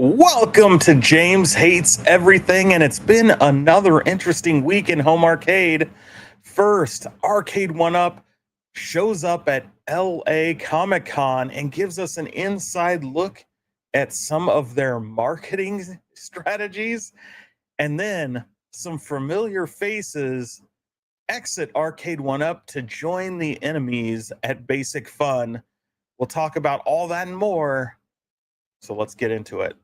Welcome to James Hates Everything, and it's been another interesting week in home arcade. First, Arcade One Up shows up at LA Comic Con and gives us an inside look at some of their marketing strategies. And then some familiar faces exit Arcade One Up to join the enemies at Basic Fun. We'll talk about all that and more. So let's get into it.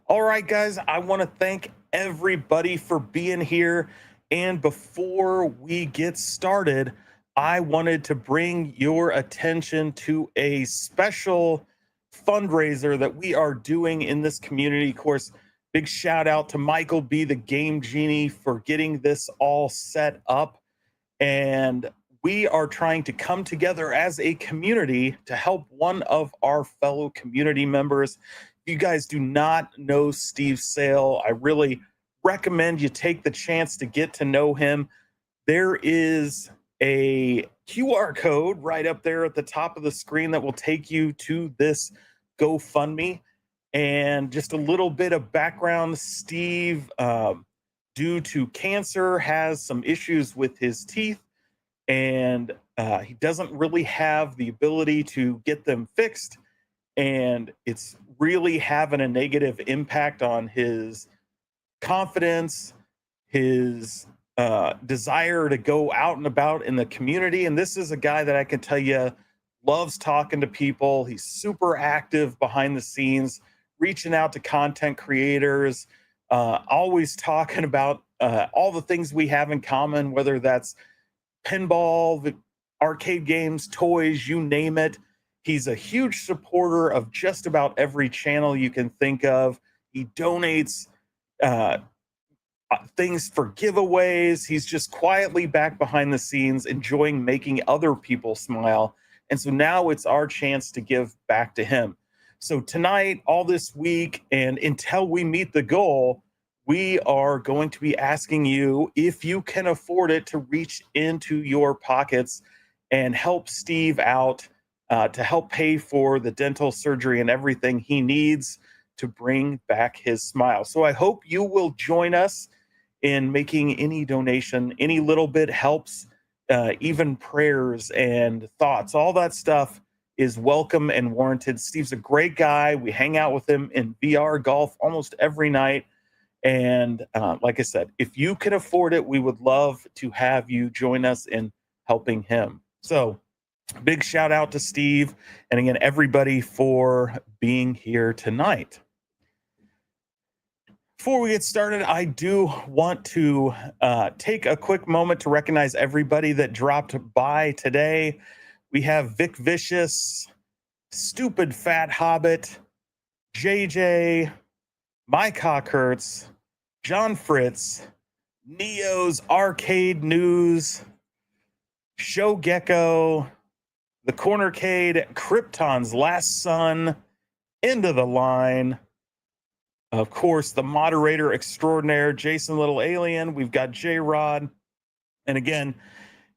All right, guys, I want to thank everybody for being here. And before we get started, I wanted to bring your attention to a special fundraiser that we are doing in this community. Of course, big shout out to Michael B, the Game Genie, for getting this all set up. And we are trying to come together as a community to help one of our fellow community members. If you guys do not know Steve Sale, I really recommend you take the chance to get to know him. There is a QR code right up there at the top of the screen that will take you to this GoFundMe. And just a little bit of background, Steve, due to cancer, has some issues with his teeth, and he doesn't really have the ability to get them fixed, and it's really having a negative impact on his confidence, his desire to go out and about in the community. And this is a guy that I can tell you loves talking to people. He's super active behind the scenes, reaching out to content creators, always talking about all the things we have in common, whether that's pinball, arcade games, toys, you name it. He's a huge supporter of just about every channel you can think of. He donates things for giveaways. He's just quietly back behind the scenes, enjoying making other people smile. And so now it's our chance to give back to him. So tonight, all this week, and until we meet the goal, we are going to be asking you, if you can afford it, to reach into your pockets and help Steve out, to help pay for the dental surgery and everything he needs to bring back his smile. So I hope you will join us in making any donation. Any little bit helps, even prayers and thoughts, all that stuff is welcome and warranted. Steve's a great guy. We hang out with him in VR golf almost every night. And like I said, if you can afford it, we would love to have you join us in helping him. So big shout out to Steve. And again, everybody for being here tonight. Before we get started, I do want to take a quick moment to recognize everybody that dropped by today. We have Vic Vicious, Stupid Fat Hobbit, JJ, My Cock Hurts, John Fritz, Neo's Arcade News, Show Gecko, The Cornercade, Krypton's Last Son, End of the Line. Of course, the moderator extraordinaire, Jason Little Alien. We've got J-Rod. And again,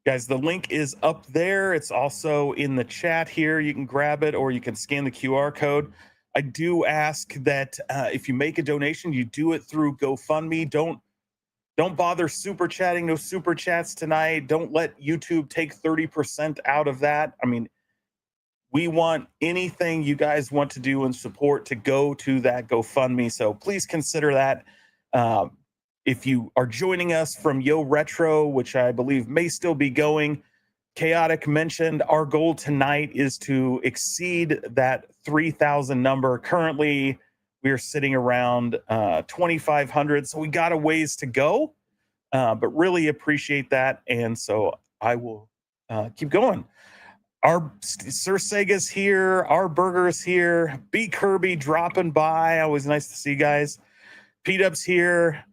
guys, the link is up there. It's also in the chat here. You can grab it or you can scan the QR code. I do ask that if you make a donation, you do it through GoFundMe. Don't bother super chatting. No super chats tonight. Don't let YouTube take 30% out of that. I mean, we want anything you guys want to do and support to go to that GoFundMe. So please consider that. If you are joining us from Yo Retro, which I believe may still be going, Chaotic mentioned our goal tonight is to exceed that 3,000 number. Currently, we are sitting around 2,500, so we got a ways to go, but really appreciate that. And so I will keep going. Our Sir Sega's here, our Burger's here, B Kirby dropping by. Always nice to see you guys. P-Dub's here.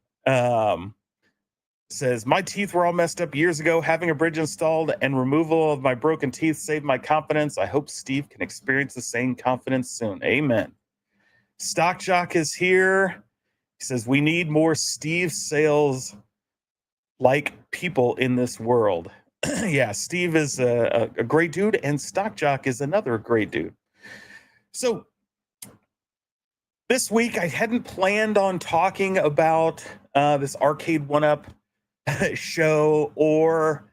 Says, my teeth were all messed up years ago. Having a bridge installed and removal of my broken teeth saved my confidence. I hope Steve can experience the same confidence soon. Amen. Stock Jock is here. He says, we need more Steve Sales like people in this world. Yeah, Steve is a great dude, and Stock Jock is another great dude. So this week, I hadn't planned on talking about this Arcade 1-Up show, or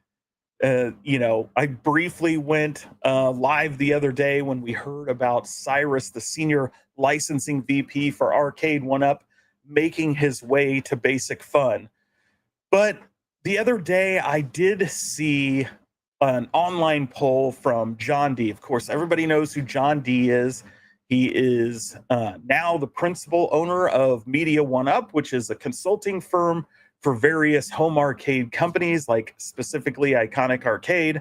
I briefly went live the other day when we heard about Cyrus, the senior licensing VP for Arcade 1-Up, making his way to Basic Fun. But the other day, I did see an online poll from John D. Of course, everybody knows who John D is. He is now the principal owner of Media 1-Up, which is a consulting firm for various home arcade companies, like specifically Iconic Arcade.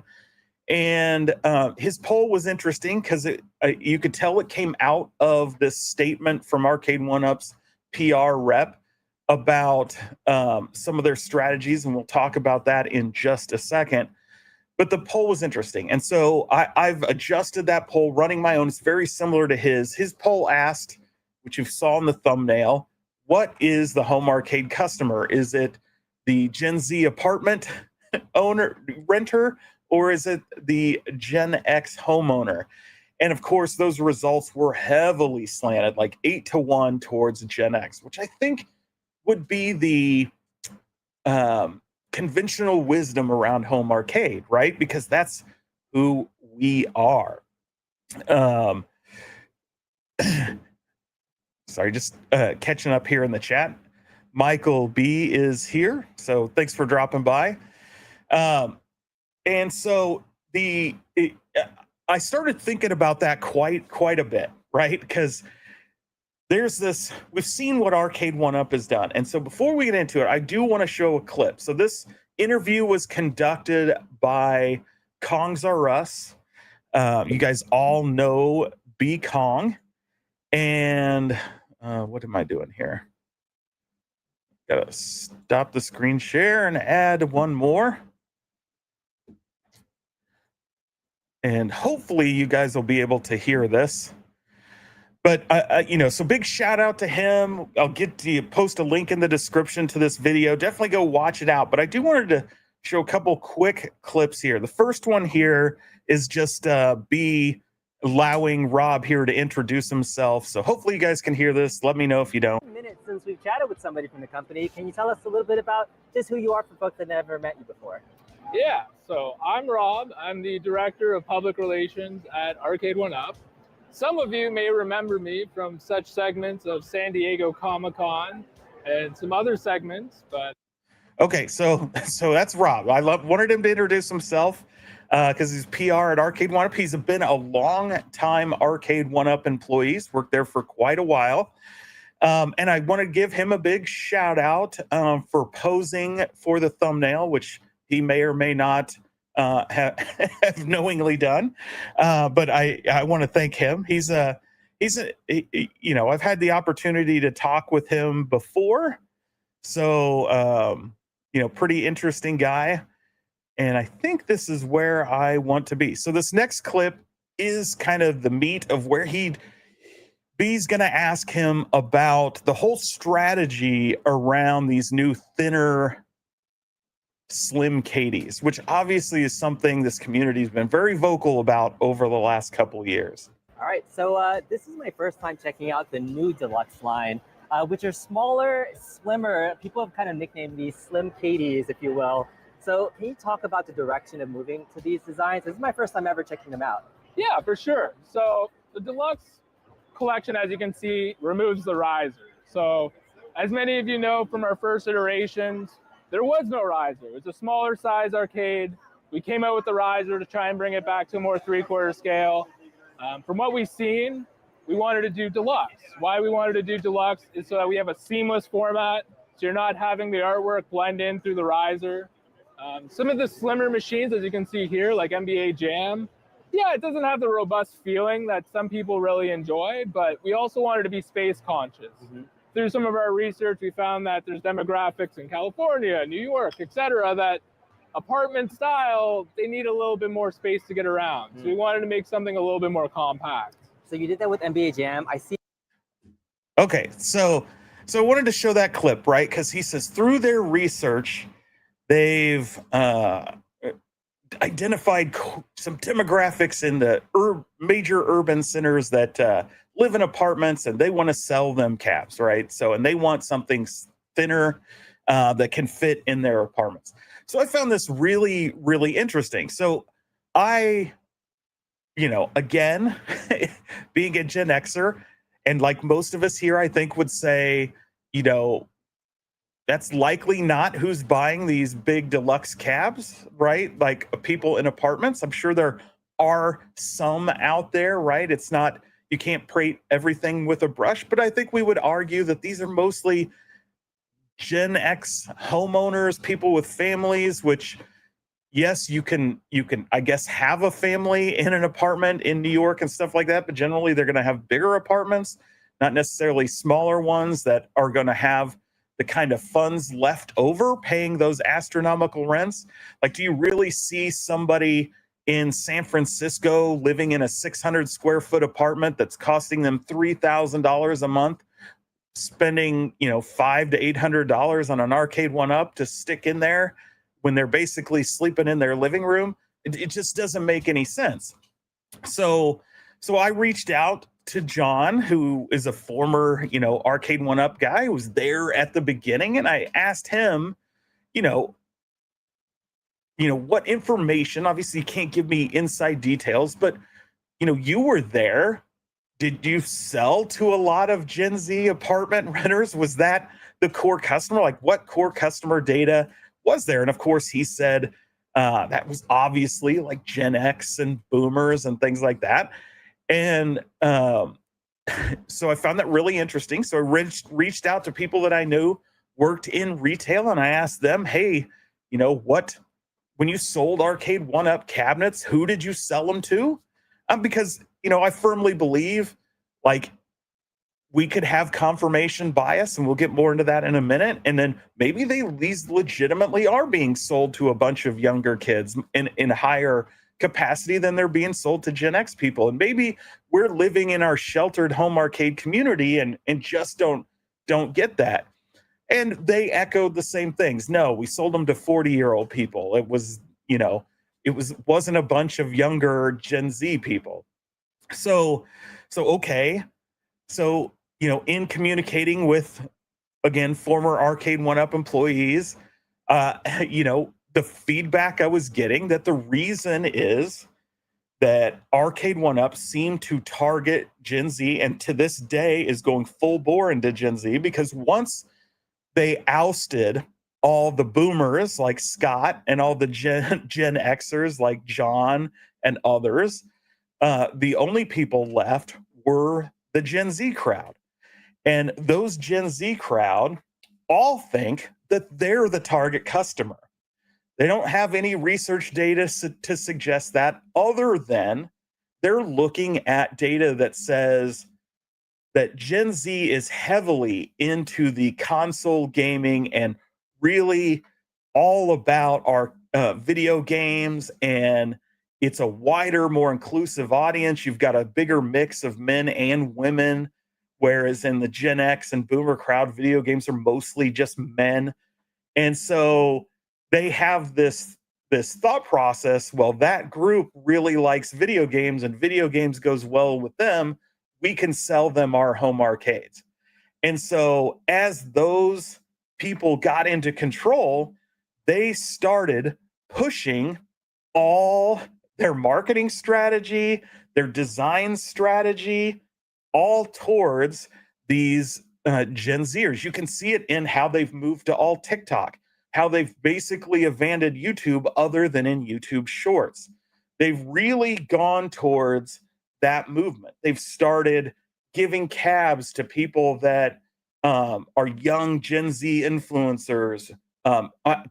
And his poll was interesting because you could tell it came out of this statement from Arcade 1-Up's PR rep about some of their strategies, and we'll talk about that in just a second. But the poll was interesting. And so I've adjusted that poll, running my own. It's very similar to his. His poll asked, which you saw in the thumbnail, what is the home arcade customer? Is it the Gen Z apartment renter, or is it the Gen X homeowner? And of course, those results were heavily slanted, like 8-1 towards Gen X, which I think would be the conventional wisdom around home arcade, right? Because that's who we are. Sorry, just catching up here in the chat. Michael B is here, so thanks for dropping by. And so I started thinking about that quite a bit, right? Because there's this, we've seen what Arcade 1-Up has done. And so before we get into it, I do want to show a clip. So this interview was conducted by Kongs R Us. You guys all know B Kong. And what am I doing here? Gotta stop the screen share and add one more. And hopefully you guys will be able to hear this. But, so big shout out to him. I'll get to post a link in the description to this video. Definitely go watch it out. But I do wanted to show a couple quick clips here. The first one here is just B allowing Rob here to introduce himself. So hopefully you guys can hear this. Let me know if you don't. Minutes since we've chatted with somebody from the company. Can you tell us a little bit about just who you are for folks that never met you before? Yeah, so I'm Rob. I'm the Director of Public Relations at Arcade 1-Up. Some of you may remember me from such segments of San Diego Comic-Con and some other segments, but... Okay, so that's Rob. I wanted him to introduce himself because he's PR at Arcade 1-Up. He's been a long-time Arcade 1-Up employee. He's worked there for quite a while. And I want to give him a big shout out for posing for the thumbnail, which he may or may not have knowingly done. But I want to thank him. I've had the opportunity to talk with him before. So, pretty interesting guy. And I think this is where I want to be. So this next clip is kind of the meat of where B's going to ask him about the whole strategy around these new thinner slim Katies, which obviously is something this community has been very vocal about over the last couple of years. All right, so this is my first time checking out the new deluxe line, which are smaller, slimmer. People have kind of nicknamed these slim Katies, if you will. So can you talk about the direction of moving to these designs? This is my first time ever checking them out. Yeah, for sure. So the deluxe collection, as you can see, removes the riser. So as many of you know from our first iterations, there was no riser. It was a smaller size arcade. We came out with the riser to try and bring it back to a more 3/4 scale. From what we've seen, we wanted to do deluxe. Why we wanted to do deluxe is so that we have a seamless format, so you're not having the artwork blend in through the riser. Some of the slimmer machines, as you can see here, like NBA Jam, yeah, it doesn't have the robust feeling that some people really enjoy, but we also wanted to be space conscious. Mm-hmm. Through some of our research, we found that there's demographics in California, New York, etc., that apartment style, they need a little bit more space to get around. So we wanted to make something a little bit more compact. So you did that with NBA Jam. I see. Okay, so I wanted to show that clip, right? Because he says through their research, They've identified some demographics in the major urban centers that live in apartments, and they want to sell them cabs, right? So, and they want something thinner that can fit in their apartments. So I found this really, really interesting. So I, again, being a Gen Xer, and like most of us here, I think would say, that's likely not who's buying these big deluxe cabs, right? Like people in apartments. I'm sure there are some out there, right? It's not, you can't paint everything with a brush, but I think we would argue that these are mostly Gen X homeowners, people with families, which yes, you can, I guess, have a family in an apartment in New York and stuff like that, but generally they're going to have bigger apartments, not necessarily smaller ones that are going to have the kind of funds left over paying those astronomical rents. Like, do you really see somebody in San Francisco living in a 600 square foot apartment that's costing them $3,000 a month, spending, $500 to $800 on an arcade one-up to stick in there when they're basically sleeping in their living room? It just doesn't make any sense. So I reached out to John, who is a former, arcade one-up guy who was there at the beginning, and I asked him, what information. Obviously, you can't give me inside details, but you were there. Did you sell to a lot of Gen Z apartment renters? Was that the core customer? Like, what core customer data was there? And of course, he said that was obviously like Gen X and boomers and things like that. And so I found that really interesting. So I reached out to people that I knew worked in retail, and I asked them, hey, when you sold arcade one-up cabinets, who did you sell them to? Because, I firmly believe, like, we could have confirmation bias, and we'll get more into that in a minute. And then maybe these legitimately are being sold to a bunch of younger kids in higher capacity than they're being sold to Gen X people. And maybe we're living in our sheltered home arcade community and just don't get that. And they echoed the same things. No, we sold them to 40-year-old people. It was, wasn't a bunch of younger Gen Z people. So okay. So, in communicating with, again, former arcade one-up employees, the feedback I was getting that the reason is that arcade one-up seemed to target Gen Z, and to this day is going full bore into Gen Z, because once they ousted all the boomers like Scott and all the Gen Xers like John and others, the only people left were the Gen Z crowd. And those Gen Z crowd all think that they're the target customer. They don't have any research data to suggest that, other than they're looking at data that says that Gen Z is heavily into the console gaming and really all about our video games, and it's a wider, more inclusive audience. You've got a bigger mix of men and women, whereas in the Gen X and boomer crowd, video games are mostly just men. And so they have this thought process, well, that group really likes video games and video games goes well with them, we can sell them our home arcades. And so as those people got into control, they started pushing all their marketing strategy, their design strategy, all towards these Gen Zers. You can see it in how they've moved to all TikTok, how they've basically abandoned YouTube other than in YouTube Shorts. They've really gone towards that movement. They've started giving cabs to people that are young Gen Z influencers,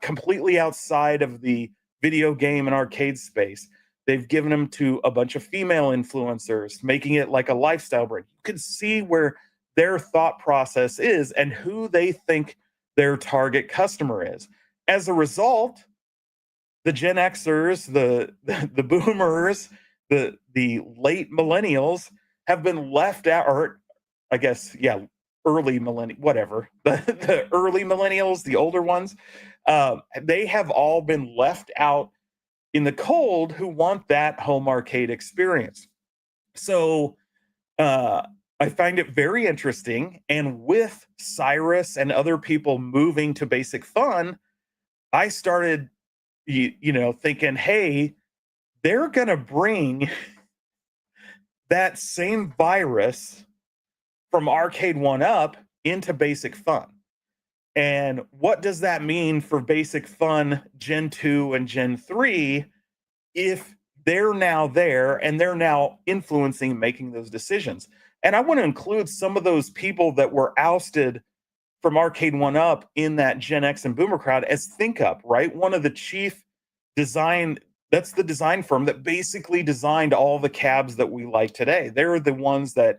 completely outside of the video game and arcade space. They've given them to a bunch of female influencers, making it like a lifestyle brand. You can see where their thought process is and who they think their target customer is. As a result, the Gen Xers, the boomers, the late millennials have been left out, or I guess, yeah, early millennial, whatever. The early millennials, the older ones, They have all been left out in the cold who want that home arcade experience. So I find it very interesting. And with Cyrus and other people moving to Basic Fun, I started, thinking, hey, they're going to bring that same virus from Arcade 1-Up into Basic Fun. And what does that mean for Basic Fun Gen 2 and Gen 3 if they're now there and they're now influencing making those decisions? And I want to include some of those people that were ousted from Arcade 1-Up in that Gen X and Boomer crowd as ThinkUp, right? One of the chief that's the design firm that basically designed all the cabs that we like today. They're the ones that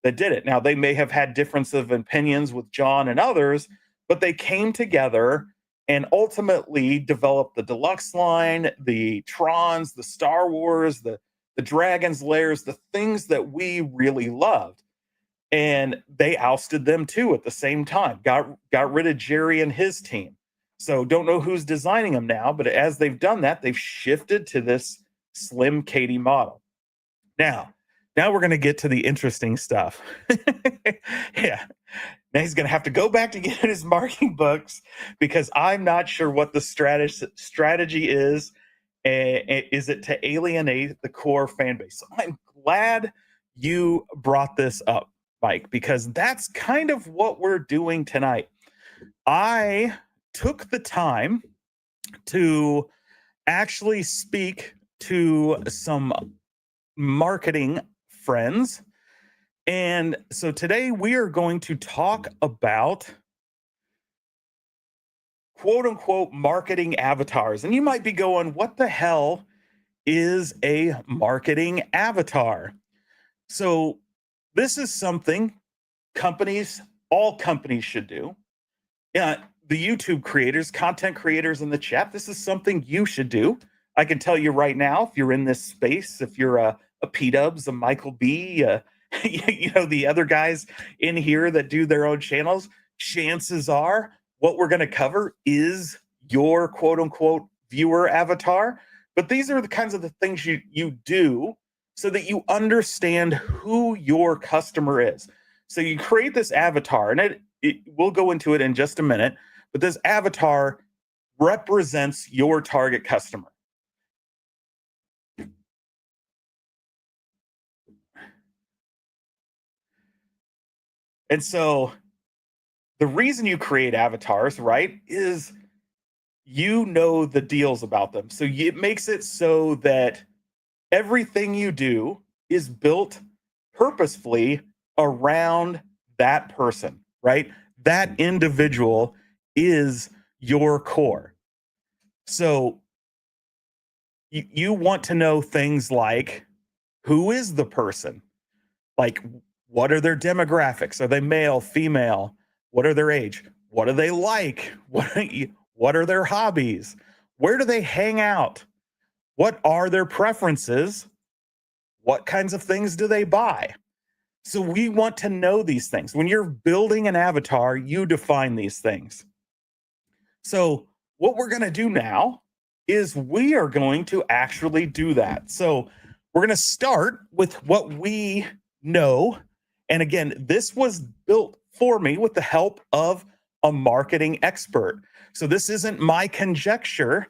did it. Now, they may have had difference of opinions with John and others, but they came together and ultimately developed the Deluxe line, the Trons, the Star Wars, the Dragon's Lairs, the things that we really loved. And they ousted them too at the same time, got rid of Jerry and his team. So don't know who's designing them now, but as they've done that, they've shifted to this Slim Katie model. Now we're going to get to the interesting stuff. Yeah. Now he's going to have to go back to get his marking books because I'm not sure what the strategy is. Is it to alienate the core fan base? So I'm glad you brought this up, Mike, because that's kind of what we're doing tonight. I took the time to actually speak to some marketing friends. And so today we are going to talk about quote unquote marketing avatars. And you might be going, what the hell is a marketing avatar? So this is something all companies should do. Yeah, the YouTube creators, content creators in the chat, this is something you should do. I can tell you right now, if you're in this space, if you're a P-Dubs, a Michael B, the other guys in here that do their own channels, chances are what we're going to cover is your quote unquote viewer avatar. But these are the kinds of the things you do so that you understand who your customer is. So you create this avatar, and we'll go into it in just a minute, but this avatar represents your target customer. And so the reason you create avatars, right, is you know the deals about them. So it makes it so that everything you do is built purposefully around that person, right? That individual is your core. So you want to know things like, who is the person? Like, what are their demographics? Are they male, female? What are their age? What do they like? What are their hobbies? Where do they hang out? What are their preferences? What kinds of things do they buy? So we want to know these things. When you're building an avatar, you define these things. So what we're going to do now is we are going to actually do that. So we're going to start with what we know. And again, this was built for me with the help of a marketing expert. So this isn't my conjecture.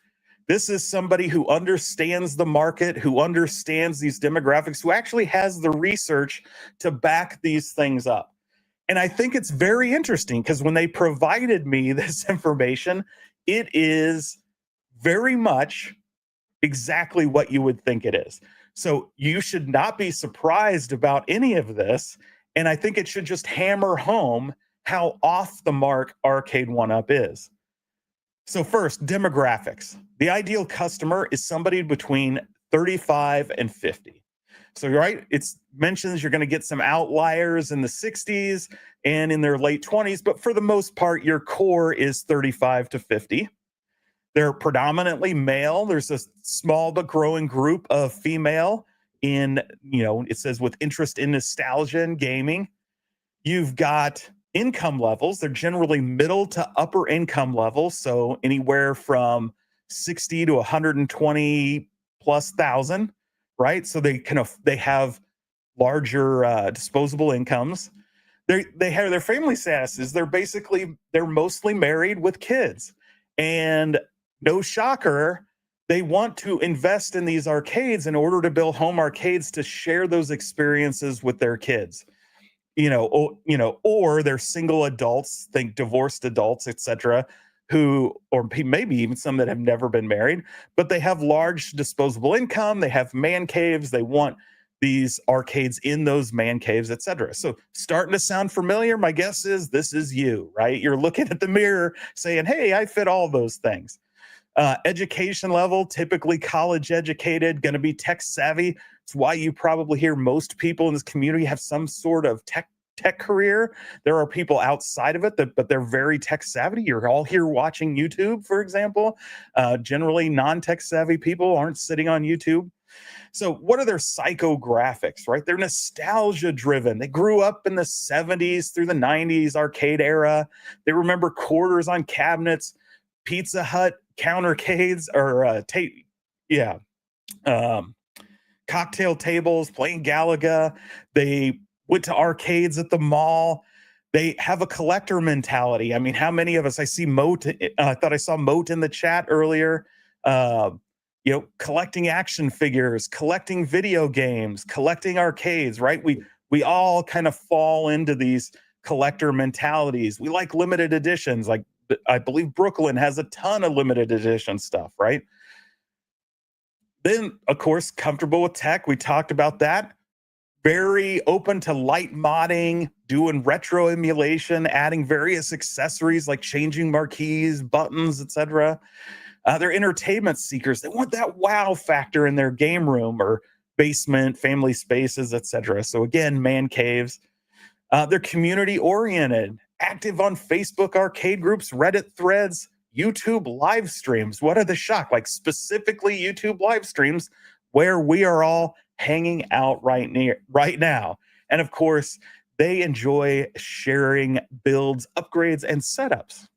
This is somebody who understands the market, who understands these demographics, who actually has the research to back these things up. And I think it's very interesting because when they provided me this information, it is very much exactly what you would think it is. So you should not be surprised about any of this. And I think it should just hammer home how off the mark Arcade 1-Up is. So first, demographics. The ideal customer is somebody between 35 and 50. So, right, it mentions you're going to get some outliers in the 60s and in their late 20s, but for the most part, your core is 35 to 50. They're predominantly male. There's a small but growing group of female it says with interest in nostalgia and gaming. You've got income levels. They're generally middle to upper income levels, so anywhere from 60 to 120 plus thousand, right? So they have larger disposable incomes. They have their family statuses. They're mostly married with kids, and no shocker, they want to invest in these arcades in order to build home arcades to share those experiences with their kids. Or they're single adults, think divorced adults, etc., who, or maybe even some that have never been married, but they have large disposable income. They have man caves. They want these arcades in those man caves, etc. So, starting to sound familiar? My guess is this is you, right? You're looking at the mirror saying, "Hey, I fit all those things." Education level, typically college educated, going to be tech savvy. It's why you probably hear most people in this community have some sort of tech career. There are people outside of it, but they're very tech savvy. You're all here watching YouTube, for example. Generally, non-tech savvy people aren't sitting on YouTube. So what are their psychographics, right? They're nostalgia driven. They grew up in the 70s through the 90s arcade era. They remember quarters on cabinets, Pizza Hut countercades, or cocktail tables, playing Galaga. They went to arcades at the mall. They have a collector mentality. I mean, how many of us? I see Moat. I thought I saw Moat in the chat earlier. Collecting action figures, collecting video games, collecting arcades. Right? We all kind of fall into these collector mentalities. We like limited editions. Like, I believe Brooklyn has a ton of limited edition stuff, right? Then, of course, comfortable with tech. We talked about that. Very open to light modding, doing retro emulation, adding various accessories like changing marquees, buttons, etc. They're entertainment seekers. They want that wow factor in their game room or basement, family spaces, etc. So again, man caves. They're community oriented, active on Facebook arcade groups, Reddit threads, YouTube live streams. What are the shock? Like specifically YouTube live streams where we are all hanging out right now. And of course, they enjoy sharing builds, upgrades, and setups.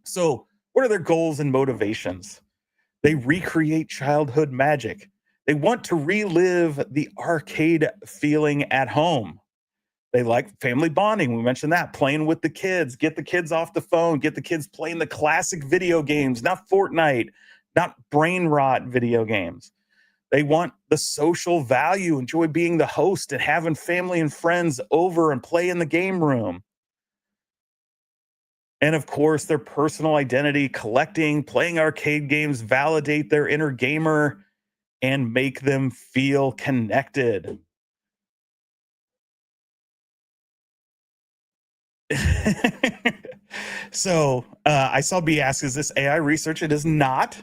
So what are their goals and motivations? They recreate childhood magic. They want to relive the arcade feeling at home. They like family bonding. We mentioned that. Playing with the kids. Get the kids off the phone. Get the kids playing the classic video games, not Fortnite, not brain rot video games. They want the social value, enjoy being the host and having family and friends over and play in the game room. And of course, their personal identity, collecting, playing arcade games, validate their inner gamer and make them feel connected. So I saw B ask, is this AI research? It is not.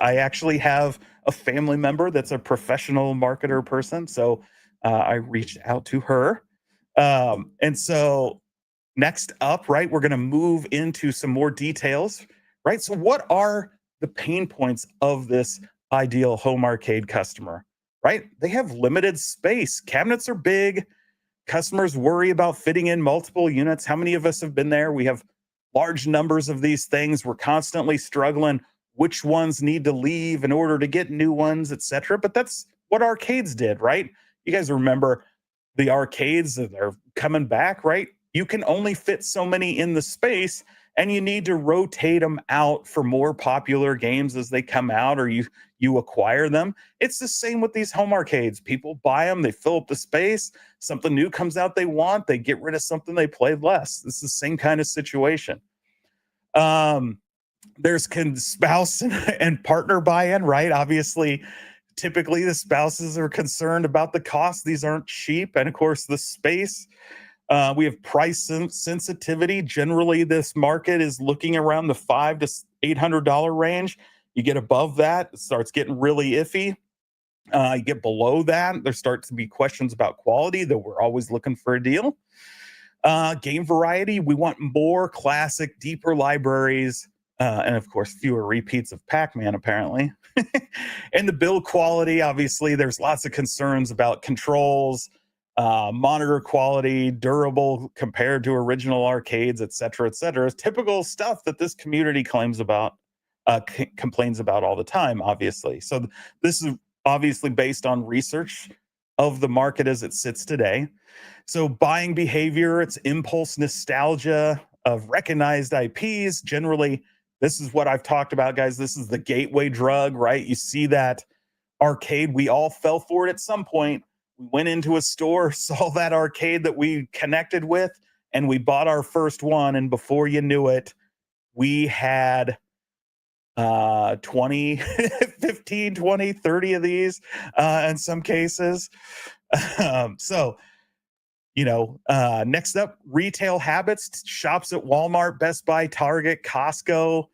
I actually have a family member that's a professional marketer person. So I reached out to her. And so next up, right, we're going to move into some more details, right? So what are the pain points of this ideal home arcade customer, right? They have limited space. Cabinets are big. Customers worry about fitting in multiple units. How many of us have been there? We have large numbers of these things. We're constantly struggling which ones need to leave in order to get new ones, etc. But that's what arcades did, right? You guys remember the arcades that are coming back, right? You can only fit so many in the space, and you need to rotate them out for more popular games as they come out, or you acquire them. It's the same with these home arcades. People buy them, they fill up the space, something new comes out they want, they get rid of something they played less. It's the same kind of situation. There's spouse and partner buy-in, right? Obviously, typically the spouses are concerned about the cost. These aren't cheap. And of course, the space. We have price sensitivity. Generally, this market is looking around the $500 to $800 range. You get above that, it starts getting really iffy. You get below that, there starts to be questions about quality, though we're always looking for a deal. Game variety, we want more classic, deeper libraries, and of course, fewer repeats of Pac-Man, apparently. And the build quality, obviously, there's lots of concerns about controls, monitor quality, durable compared to original arcades, et cetera, et cetera. Typical stuff that this community complains about all the time, obviously. So this is obviously based on research of the market as it sits today. So buying behavior, it's impulse nostalgia of recognized IPs. Generally, this is what I've talked about, guys. This is the gateway drug, right? You see that arcade, we all fell for it at some point. We went into a store, saw that arcade that we connected with, and we bought our first one. And before you knew it, we had 20, 15, 20, 30 of these in some cases. So, next up, retail habits, shops at Walmart, Best Buy, Target, Costco,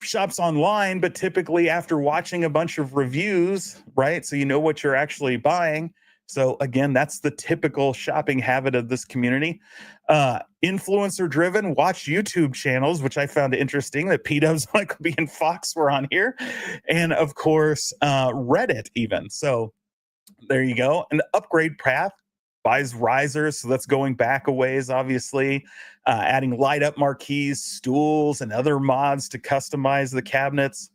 shops online, but typically after watching a bunch of reviews, right? So you know what you're actually buying. So again, that's the typical shopping habit of this community. Influencer driven, watch YouTube channels, which I found interesting that P-Dubs, Michael B, and Fox were on here. And of course, Reddit even. So there you go. An upgrade path, buys risers. So that's going back a ways, obviously. Adding light up marquees, stools, and other mods to customize the cabinets.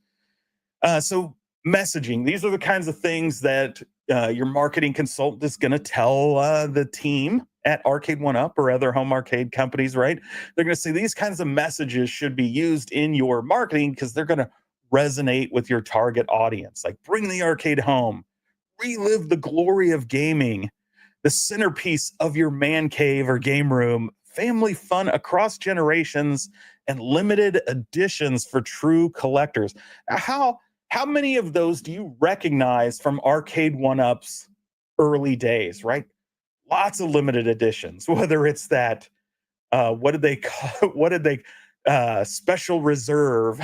So messaging, these are the kinds of things that your marketing consultant is going to tell the team at Arcade1Up or other home arcade companies, right? They're going to say these kinds of messages should be used in your marketing because they're going to resonate with your target audience. Like bring the arcade home, relive the glory of gaming, the centerpiece of your man cave or game room, family fun across generations, and limited editions for true collectors. How many of those do you recognize from Arcade1Up's early days, right? Lots of limited editions, whether it's that, what did they call, special reserve,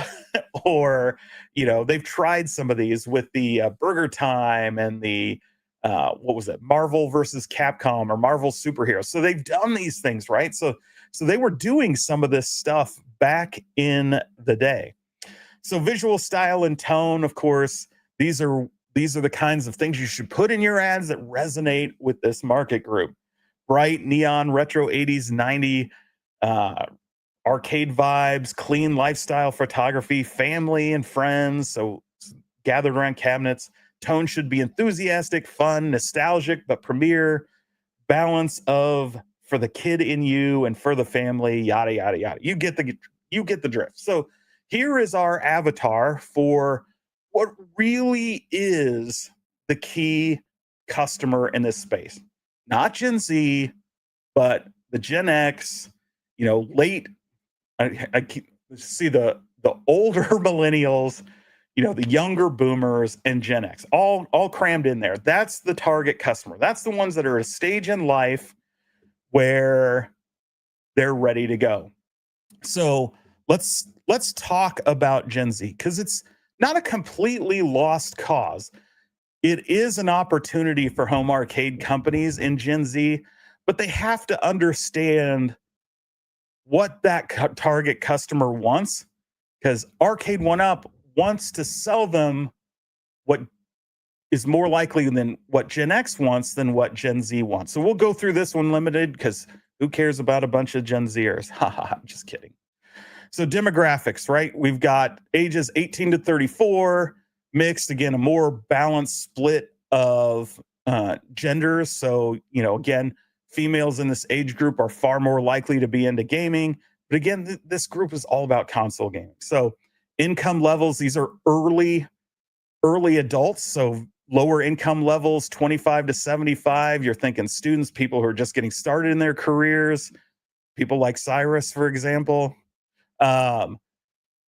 or, they've tried some of these with the Burger Time and the, what was it, Marvel versus Capcom or Marvel Superheroes. So they've done these things, right? So they were doing some of this stuff back in the day. So visual style and tone, of course, these are the kinds of things you should put in your ads that resonate with this market group. Bright, neon, retro 80s, 90, arcade vibes, clean lifestyle photography, family and friends. So gathered around cabinets. Tone should be enthusiastic, fun, nostalgic, but premier. Balance of for the kid in you and for the family, yada, yada, yada. You get the drift. So here is our avatar for what really is the key customer in this space. Not Gen Z, but the Gen X, late, I keep see the older millennials, the younger boomers and Gen X, all crammed in there. That's the target customer. That's the ones that are at a stage in life where they're ready to go. So let's talk about Gen Z, because it's not a completely lost cause. It is an opportunity for home arcade companies in Gen Z, but they have to understand what that target customer wants, because Arcade1Up wants to sell them what is more likely than what Gen X wants than what Gen Z wants. So we'll go through this one limited, because who cares about a bunch of Gen Zers? Haha, just kidding. So demographics, right? We've got ages 18 to 34, mixed, again, a more balanced split of genders. So, again, females in this age group are far more likely to be into gaming. But again, this group is all about console gaming. So income levels, these are early adults. So lower income levels, 25 to 75. You're thinking students, people who are just getting started in their careers, people like Cyrus, for example.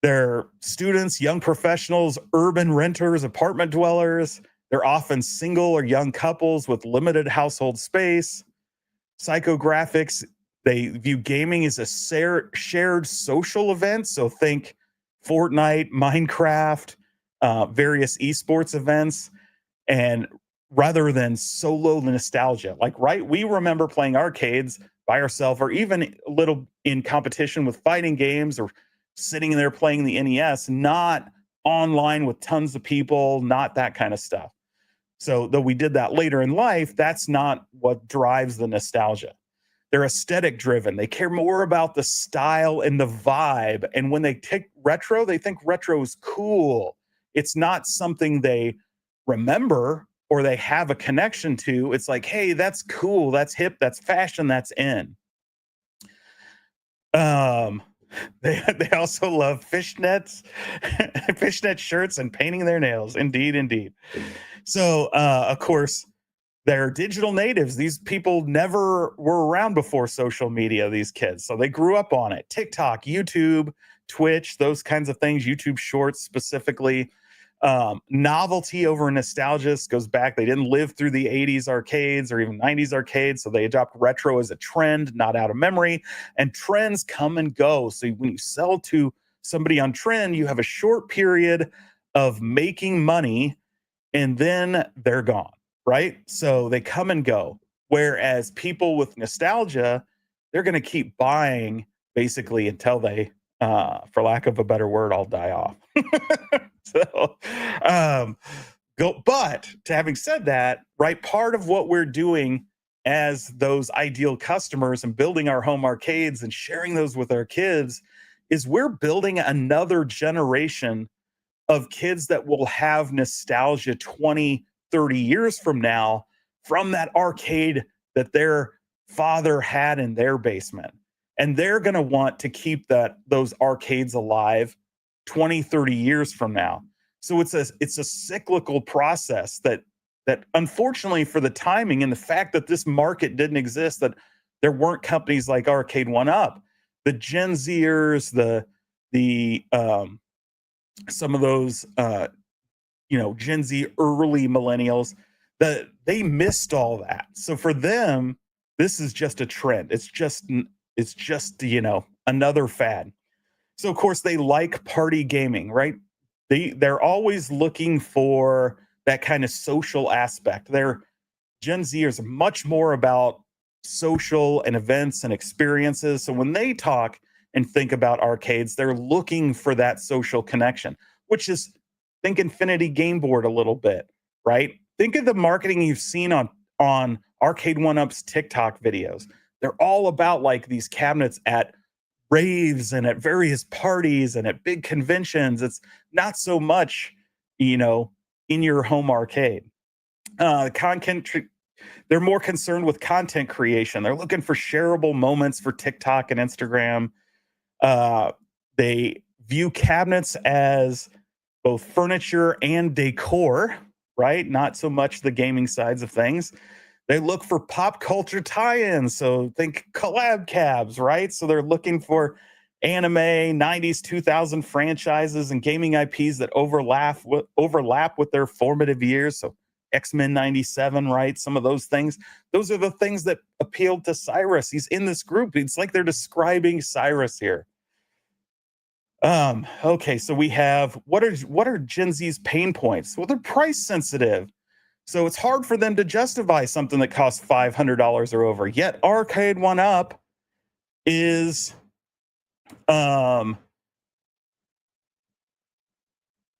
They're students, young professionals, urban renters, apartment dwellers. They're often single or young couples with limited household space. Psychographics, they view gaming as a shared social event. So think Fortnite, Minecraft, various esports events, and rather than solo nostalgia. Like, right, we remember playing arcades by ourselves, or even a little in competition with fighting games, or sitting there playing the NES, not online with tons of people, not that kind of stuff. So though we did that later in life, that's not what drives the nostalgia. They're aesthetic driven. They care more about the style and the vibe. And when they take retro, they think retro is cool. It's not something they remember or they have a connection to. It's like, hey, that's cool, that's hip, that's fashion, that's in. They also love fishnets, fishnet shirts, and painting their nails. Indeed, indeed. So, of course, they're digital natives. These people never were around before social media, these kids. So they grew up on it. TikTok, YouTube, Twitch, those kinds of things, YouTube Shorts specifically. Novelty over nostalgia goes back. They didn't live through the 80s arcades or even 90s arcades. So they adopt retro as a trend, not out of memory. And trends come and go. So when you sell to somebody on trend, you have a short period of making money and then they're gone, right? So they come and go. Whereas people with nostalgia, they're going to keep buying basically until they, for lack of a better word, all die off. So, but to having said that, right, part of what we're doing as those ideal customers and building our home arcades and sharing those with our kids is we're building another generation of kids that will have nostalgia 20, 30 years from now from that arcade that their father had in their basement. And they're going to want to keep those arcades alive 20, 30 years from now. So it's a cyclical process that unfortunately for the timing and the fact that this market didn't exist, that there weren't companies like Arcade 1-Up, the Gen Zers, the some of those Gen Z early millennials, that they missed all that. So for them, this is just a trend. It's just another fad. So of course they like party gaming, right? They're always looking for that kind of social aspect. Gen Zers are much more about social and events and experiences. So when they talk and think about arcades, they're looking for that social connection, which is, think Infinity Game Board a little bit, right? Think of the marketing you've seen on Arcade 1-Up's TikTok videos. They're all about like these cabinets at raves and at various parties and at big conventions. It's not so much, in your home arcade. They're more concerned with content creation. They're looking for shareable moments for TikTok and Instagram. They view cabinets as both furniture and decor, right? Not so much the gaming sides of things. They look for pop culture tie-ins. So think collab cabs, right? So they're looking for anime, 90s, 2000 franchises and gaming IPs that overlap with their formative years. So X-Men 97, right? Some of those things. Those are the things that appealed to Cyrus. He's in this group. It's like they're describing Cyrus here. Okay, so we have what are Gen Z's pain points? Well, they're price sensitive. So it's hard for them to justify something that costs $500 or over. Yet Arcade 1-Up is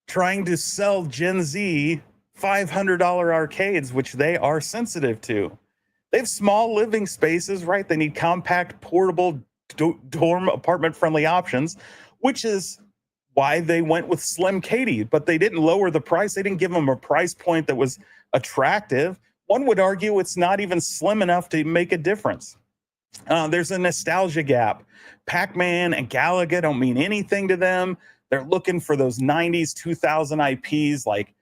trying to sell Gen Z $500 arcades, which they are sensitive to. They have small living spaces, right? They need compact, portable, dorm apartment friendly options, which is why they went with Slim Katie, but they didn't lower the price. They didn't give them a price point that was attractive. One would argue it's not even slim enough to make a difference. There's a nostalgia gap. Pac-Man and Galaga don't mean anything to them. They're looking for those 90s, 2000 IPs like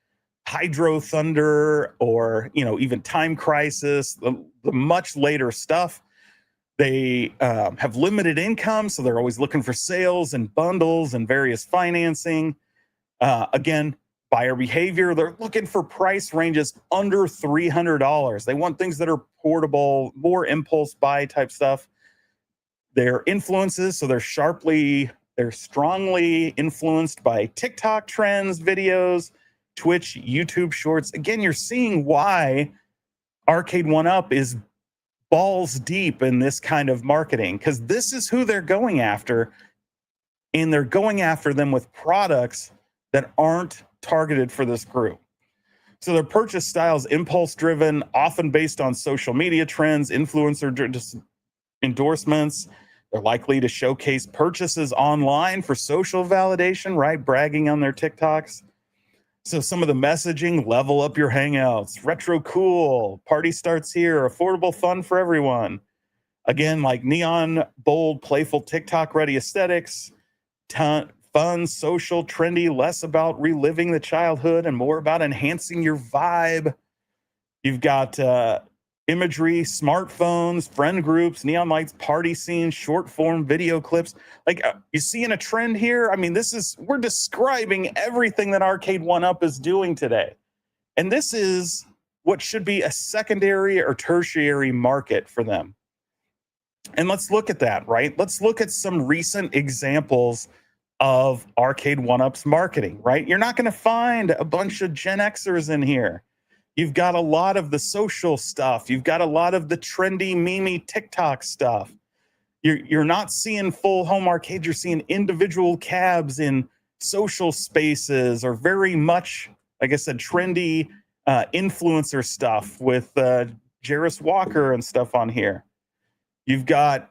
Hydro Thunder or, even Time Crisis, the much later stuff. They have limited income, so they're always looking for sales and bundles and various financing. Again, buyer behavior, they're looking for price ranges under $300. They want things that are portable, more impulse buy type stuff. Their influences, so they're strongly influenced by TikTok trends, videos, Twitch, YouTube Shorts. Again, you're seeing why Arcade 1-Up is balls deep in this kind of marketing, because this is who they're going after, and they're going after them with products that aren't targeted for this group. So their purchase style is impulse driven, often based on social media trends, influencer endorsements. They're likely to showcase purchases online for social validation, right? Bragging on their TikToks. So some of the messaging: level up your hangouts, retro cool, party starts here, affordable fun for everyone. Again, like neon, bold, playful, TikTok ready aesthetics, fun, social, trendy, less about reliving the childhood and more about enhancing your vibe. You've got imagery, smartphones, friend groups, neon lights, party scenes, short form video clips. Like, you seeing a trend here? I mean, we're describing everything that Arcade 1-Up is doing today. And this is what should be a secondary or tertiary market for them. And let's look at that, right? Let's look at some recent examples of Arcade 1-Up's marketing, right? You're not going to find a bunch of Gen Xers in here. You've got a lot of the social stuff. You've got a lot of the trendy, memey TikTok stuff. You're not seeing full home arcades. You're seeing individual cabs in social spaces, or very much, like I said, trendy influencer stuff with Jairus Walker and stuff on here. You've got,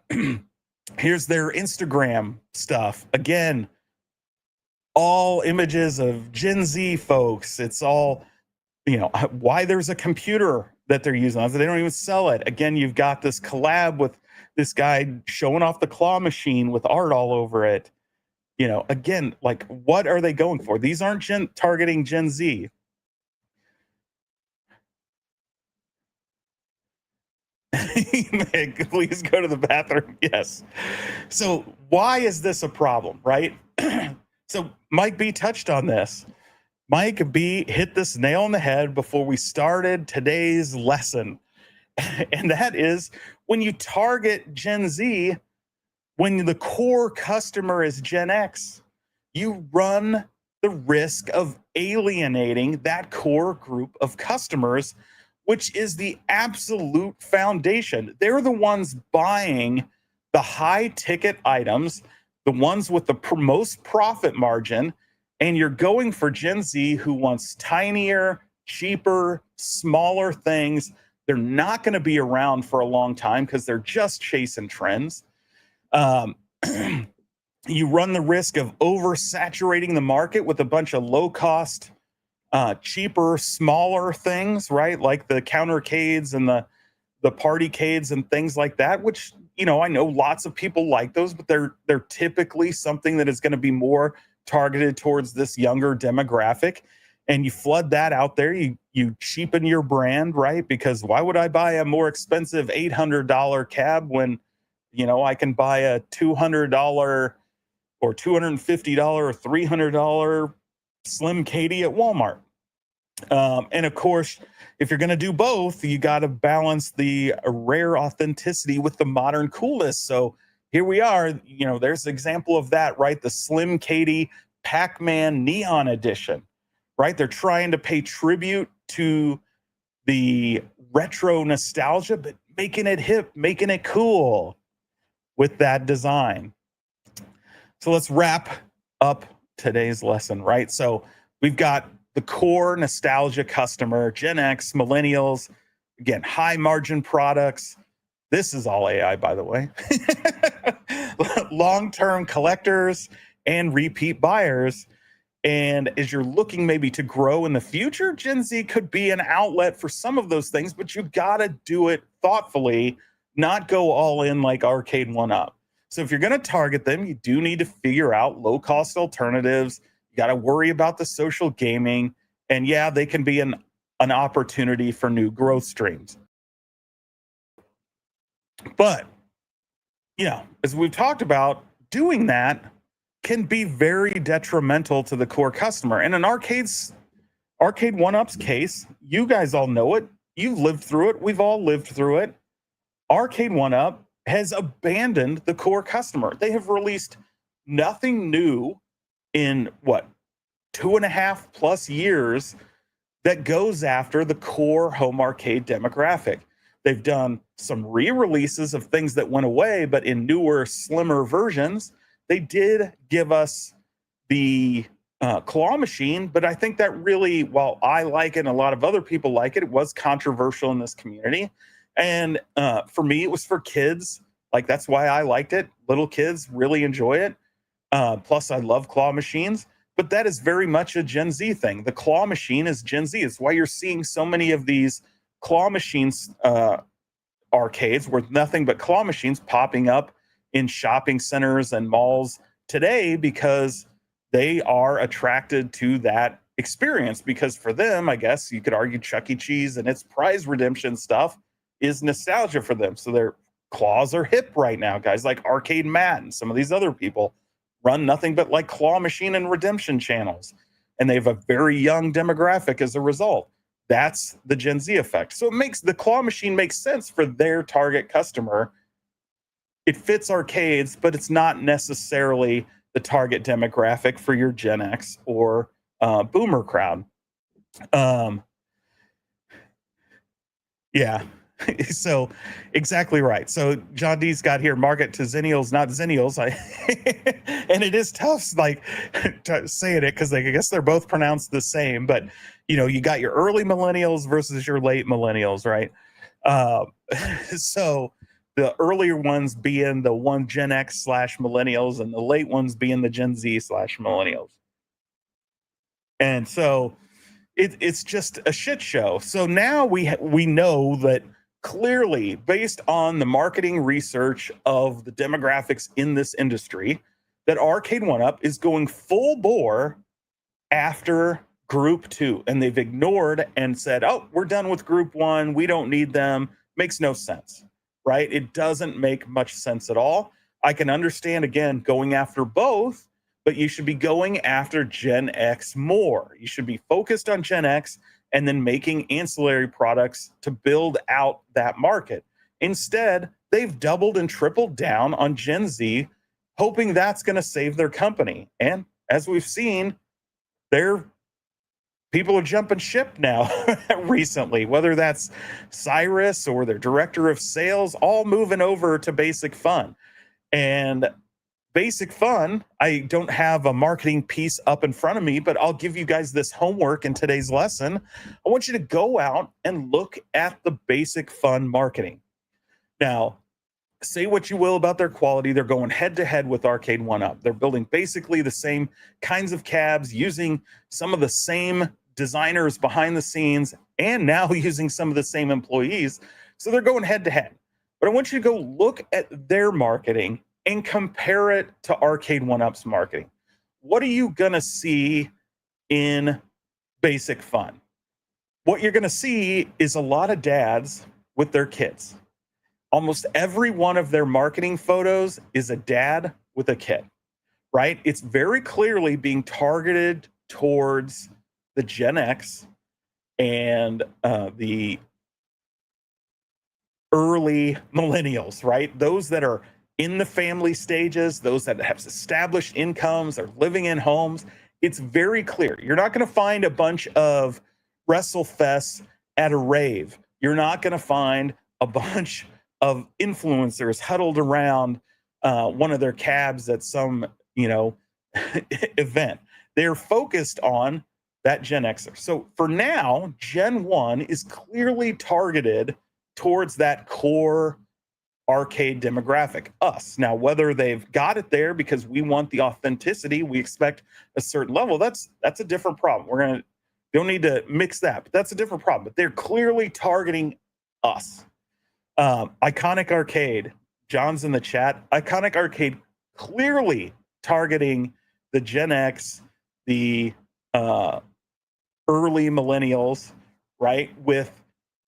here's their Instagram stuff. Again, all images of Gen Z folks. It's all, why there's a computer that they're using. They don't even sell it. Again, you've got this collab with this guy showing off the claw machine with art all over it. Again, like, what are they going for? These aren't targeting Gen Z. Please go to the bathroom. Yes. So why is this a problem, right? So Mike B touched on this. Mike B hit this nail on the head before we started today's lesson. And that is, when you target Gen Z, when the core customer is Gen X, you run the risk of alienating that core group of customers, which is the absolute foundation. They're the ones buying the high ticket items, the ones with the most profit margin, and you're going for Gen Z who wants tinier, cheaper, smaller things. They're not going to be around for a long time because they're just chasing trends. You run the risk of oversaturating the market with a bunch of low-cost, cheaper, smaller things, right? Like the countercades and the partycades and things like that, which, I know lots of people like those, but they're typically something that is going to be more targeted towards this younger demographic. And you flood that out there, you cheapen your brand, right? Because why would I buy a more expensive $800 cab when, I can buy a $200 or $250 or $300 Slim Katie at Walmart? And of course, if you're going to do both, you got to balance the rare authenticity with the modern coolness. So here we are, there's an example of that, right? The Slim Katie Pac-Man Neon Edition, right? They're trying to pay tribute to the retro nostalgia, but making it hip, making it cool with that design. So let's wrap up today's lesson, right? So we've got the core nostalgia customer, Gen X, millennials, again, high margin products. This is all AI, by the way. Long-term collectors and repeat buyers. And as you're looking maybe to grow in the future, Gen Z could be an outlet for some of those things, but you got to do it thoughtfully, not go all in like Arcade 1-Up. So if you're going to target them, you do need to figure out low-cost alternatives. You got to worry about the social gaming. And yeah, they can be an opportunity for new growth streams. But, as we've talked about, doing that can be very detrimental to the core customer. And in Arcade 1-Up's case, you guys all know it. You've lived through it. We've all lived through it. Arcade 1-Up has abandoned the core customer. They have released nothing new in 2.5+ years that goes after the core home arcade demographic. They've done some re-releases of things that went away, but in newer, slimmer versions. They did give us the claw machine, but I think that really, while I like it and a lot of other people like it, it was controversial in this community. And for me, it was for kids. Like, that's why I liked it. Little kids really enjoy it. Plus, I love claw machines, but that is very much a Gen Z thing. The claw machine is Gen Z. It's why you're seeing so many of these claw machines arcades with nothing but claw machines popping up in shopping centers and malls today, because they are attracted to that experience. Because for them, I guess you could argue Chuck E. Cheese and its prize redemption stuff is nostalgia for them. So their claws are hip right now. Guys like Arcade Matt and some of these other people run nothing but like claw machine and redemption channels. And they have a very young demographic as a result. That's the Gen Z effect. So it makes the claw machine make sense for their target customer. It fits arcades, but it's not necessarily the target demographic for your Gen X or boomer crowd. Yeah. So exactly right. So John D's got here, market to Zennials, not Zennials. And it is tough, like saying it, because I guess they're both pronounced the same. But you got your early millennials versus your late millennials, right? So the earlier ones being the one Gen X / millennials, and the late ones being the Gen Z / millennials. And so it's just a shit show. So now we know that clearly, based on the marketing research of the demographics in this industry, that Arcade 1UP is going full bore after Group 2. And they've ignored and said, oh, we're done with Group 1. We don't need them. Makes no sense, right? It doesn't make much sense at all. I can understand, again, going after both, but you should be going after Gen X more. You should be focused on Gen X and then making ancillary products to build out that market. Instead, they've doubled and tripled down on Gen Z, hoping that's going to save their company. And as we've seen, people are jumping ship now recently, whether that's Cyrus or their director of sales, all moving over to Basic Fun. And Basic Fun, I don't have a marketing piece up in front of me, but I'll give you guys this homework in today's lesson. I want you to go out and look at the Basic Fun marketing. Now, say what you will about their quality, they're going head to head with Arcade 1UP. They're building basically the same kinds of cabs, using some of the same designers behind the scenes, and now using some of the same employees. So they're going head to head. But I want you to go look at their marketing and compare it to Arcade 1UP's marketing. What are you going to see in Basic Fun? What you're going to see is a lot of dads with their kids. Almost every one of their marketing photos is a dad with a kid, right? It's very clearly being targeted towards the Gen X and the early millennials, right? Those that are in the family stages, those that have established incomes, are living in homes. It's very clear. You're not going to find a bunch of WrestleFests at a rave. You're not going to find a bunch of influencers huddled around one of their cabs at some, event. They're focused on that Gen Xer. So for now, Gen 1 is clearly targeted towards that core arcade demographic, us. Now, whether they've got it there because we want the authenticity, we expect a certain level, that's a different problem. Don't need to mix that, but that's a different problem. But they're clearly targeting us. Iconic Arcade, John's in the chat. Iconic Arcade clearly targeting the Gen X, the early millennials, right? With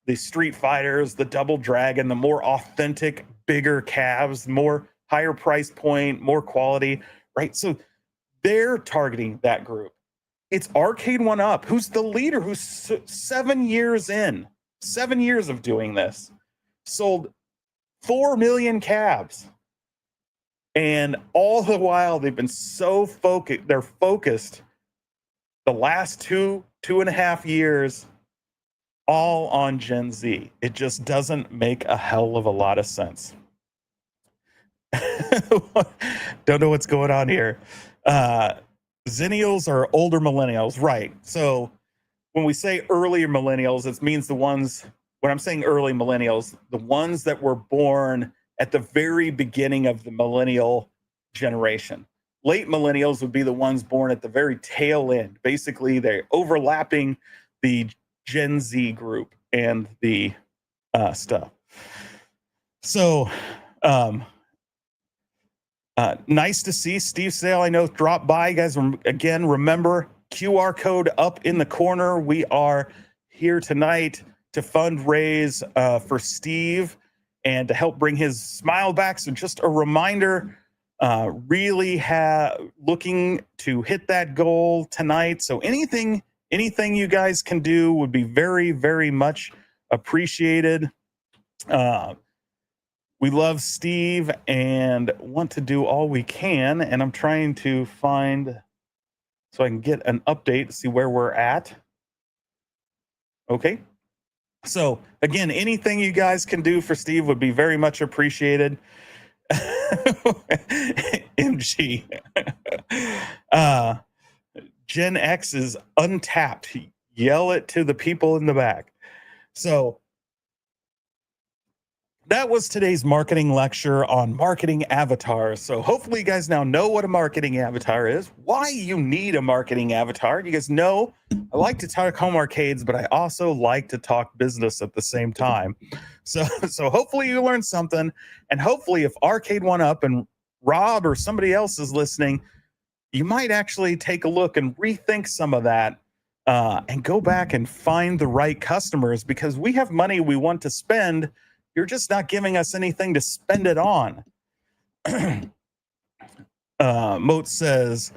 the Street Fighters, the Double Dragon, the more authentic, bigger cabs, more higher price point, more quality, right? So they're targeting that group. It's Arcade 1UP, who's the leader, who's 7 years in, 7 years of doing this, sold 4 million cabs. And all the while, they've been so focused, they're focused the last 2.5 years all on Gen Z. It just doesn't make a hell of a lot of sense. Don't know what's going on here. Zennials are older millennials, right? So when we say early millennials, it means the ones, when I'm saying early millennials, the ones that were born at the very beginning of the millennial generation. Late millennials would be the ones born at the very tail end. Basically, they're overlapping the Gen Z group and the stuff. So, nice to see Steve Sale. I know dropped by, guys. Again, remember QR code up in the corner. We are here tonight to fundraise for Steve and to help bring his smile back. So just a reminder, really looking to hit that goal tonight. So anything you guys can do would be very, very much appreciated. We love Steve and want to do all we can. And I'm trying to find so I can get an update, see where we're at. Okay. So again, anything you guys can do for Steve would be very much appreciated. MG. Gen X is untapped. Yell it to the people in the back. So that was today's marketing lecture on marketing avatars. So hopefully you guys now know what a marketing avatar is, why you need a marketing avatar. You guys know I like to talk home arcades, but I also like to talk business at the same time. So hopefully you learned something. And hopefully if Arcade One Up and Rob or somebody else is listening, you might actually take a look and rethink some of that and go back and find the right customers, because we have money we want to spend. You're just not giving us anything to spend it on. Moat says,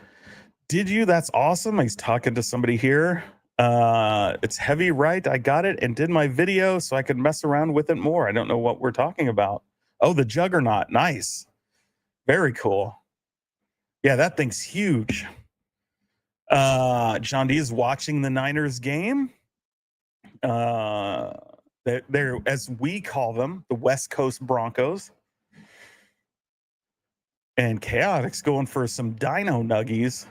did you? That's awesome. He's talking to somebody here. It's heavy, right? I got it and did my video so I could mess around with it more. I don't know what we're talking about. Oh, the Juggernaut. Nice. Very cool. Yeah, that thing's huge. John D is watching the Niners game. They're, as we call them, the West Coast Broncos. And Chaotic's going for some dino nuggies.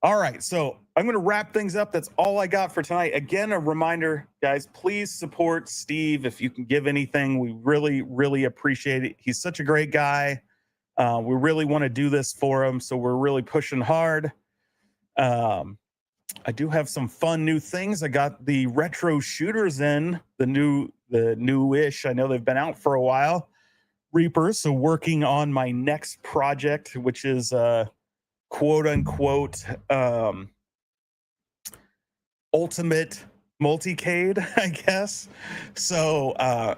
All right, so I'm going to wrap things up. That's all I got for tonight. Again, a reminder, guys, please support Steve. If you can give anything, we really, really appreciate it. He's such a great guy. We really want to do this for him, so we're really pushing hard. I do have some fun new things. I got the retro shooters in, the new-ish. I know they've been out for a while. Reapers. So working on my next project, which is quote unquote ultimate multicade, I guess. So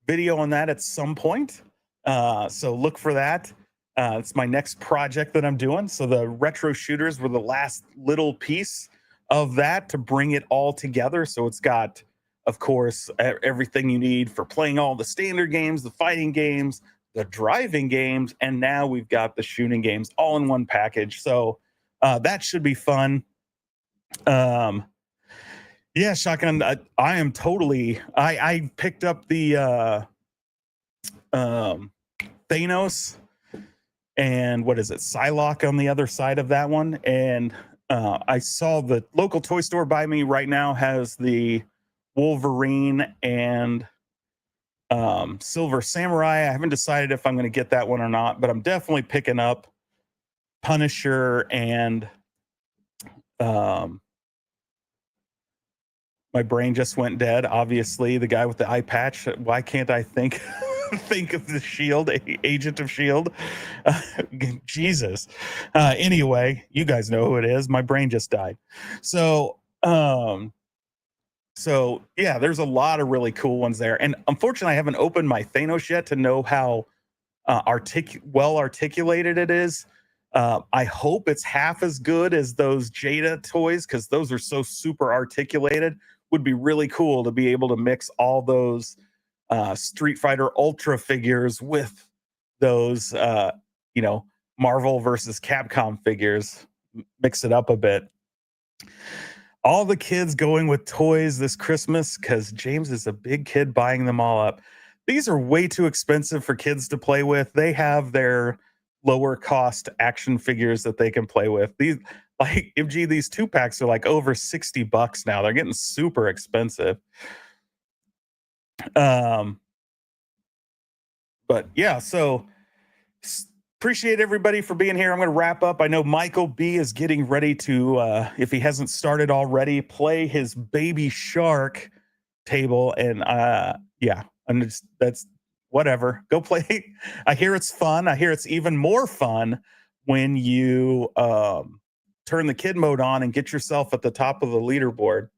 video on that at some point. So look for that. It's my next project that I'm doing. So the retro shooters were the last little piece of that to bring it all together. So it's got, of course, everything you need for playing all the standard games, the fighting games, the driving games, and now we've got the shooting games all in one package. So that should be fun. Yeah, Shotgun, I am totally, I picked up the Thanos and what is it, Psylocke on the other side of that one. And I saw the local toy store by me right now has the Wolverine and Silver Samurai. I haven't decided if I'm going to get that one or not, but I'm definitely picking up Punisher and my brain just went dead. Obviously, the guy with the eye patch. Why can't I think of the Shield, Agent of Shield? Jesus. Anyway, you guys know who it is. My brain just died. So yeah, there's a lot of really cool ones there. And unfortunately, I haven't opened my Thanos yet to know how well articulated it is. I hope it's half as good as those Jada toys, because those are so super articulated. Would be really cool to be able to mix all those Street Fighter Ultra figures with those, Marvel versus Capcom figures. Mix it up a bit. All the kids going with toys this Christmas because James is a big kid buying them all up. These are way too expensive for kids to play with. They have their lower cost action figures that they can play with. Like, MG, these 2-packs are like over $60 now. They're getting super expensive. But yeah, so appreciate everybody for being here. I'm going to wrap up. I know Michael B is getting ready to, if he hasn't started already, play his Baby Shark table. And yeah, that's whatever. Go play. I hear it's fun. I hear it's even more fun when you turn the kid mode on and get yourself at the top of the leaderboard.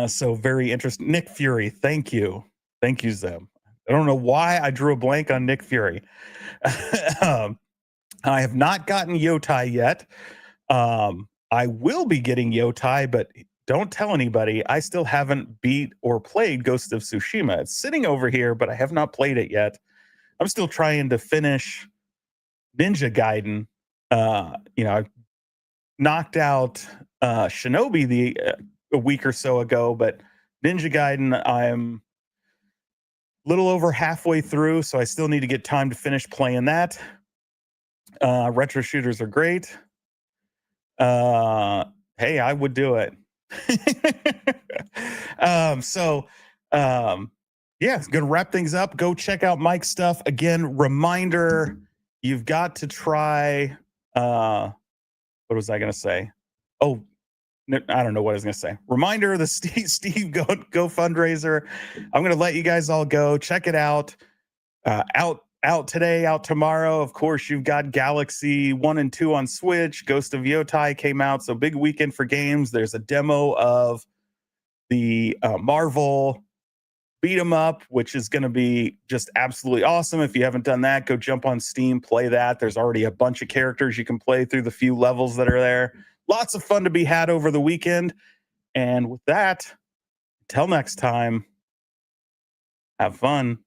So very interesting. Nick Fury, thank you. Thank you, Zem. I don't know why I drew a blank on Nick Fury. I have not gotten Yotai yet. I will be getting Yotai, but don't tell anybody. I still haven't beat or played Ghost of Tsushima. It's sitting over here, but I have not played it yet. I'm still trying to finish Ninja Gaiden. I've knocked out Shinobi a week or so ago, but Ninja Gaiden, I'm a little over halfway through, so I still need to get time to finish playing that. Retro shooters are great. Hey, I would do it. Yeah, gonna wrap things up. Go check out Mike's stuff. Again, reminder, you've got to try what was I gonna say? Oh, I don't know what I was gonna say. Reminder, the Steve Go fundraiser. I'm gonna let you guys all go. Check it out. Out today, out tomorrow. Of course, you've got Galaxy 1 and 2 on Switch. Ghost of Yotai came out, so big weekend for games. There's a demo of the Marvel beat 'em up, which is going to be just absolutely awesome. If you haven't done that, go jump on Steam, play that. There's already a bunch of characters you can play through the few levels that are there. Lots of fun to be had over the weekend. And with that, until next time, have fun.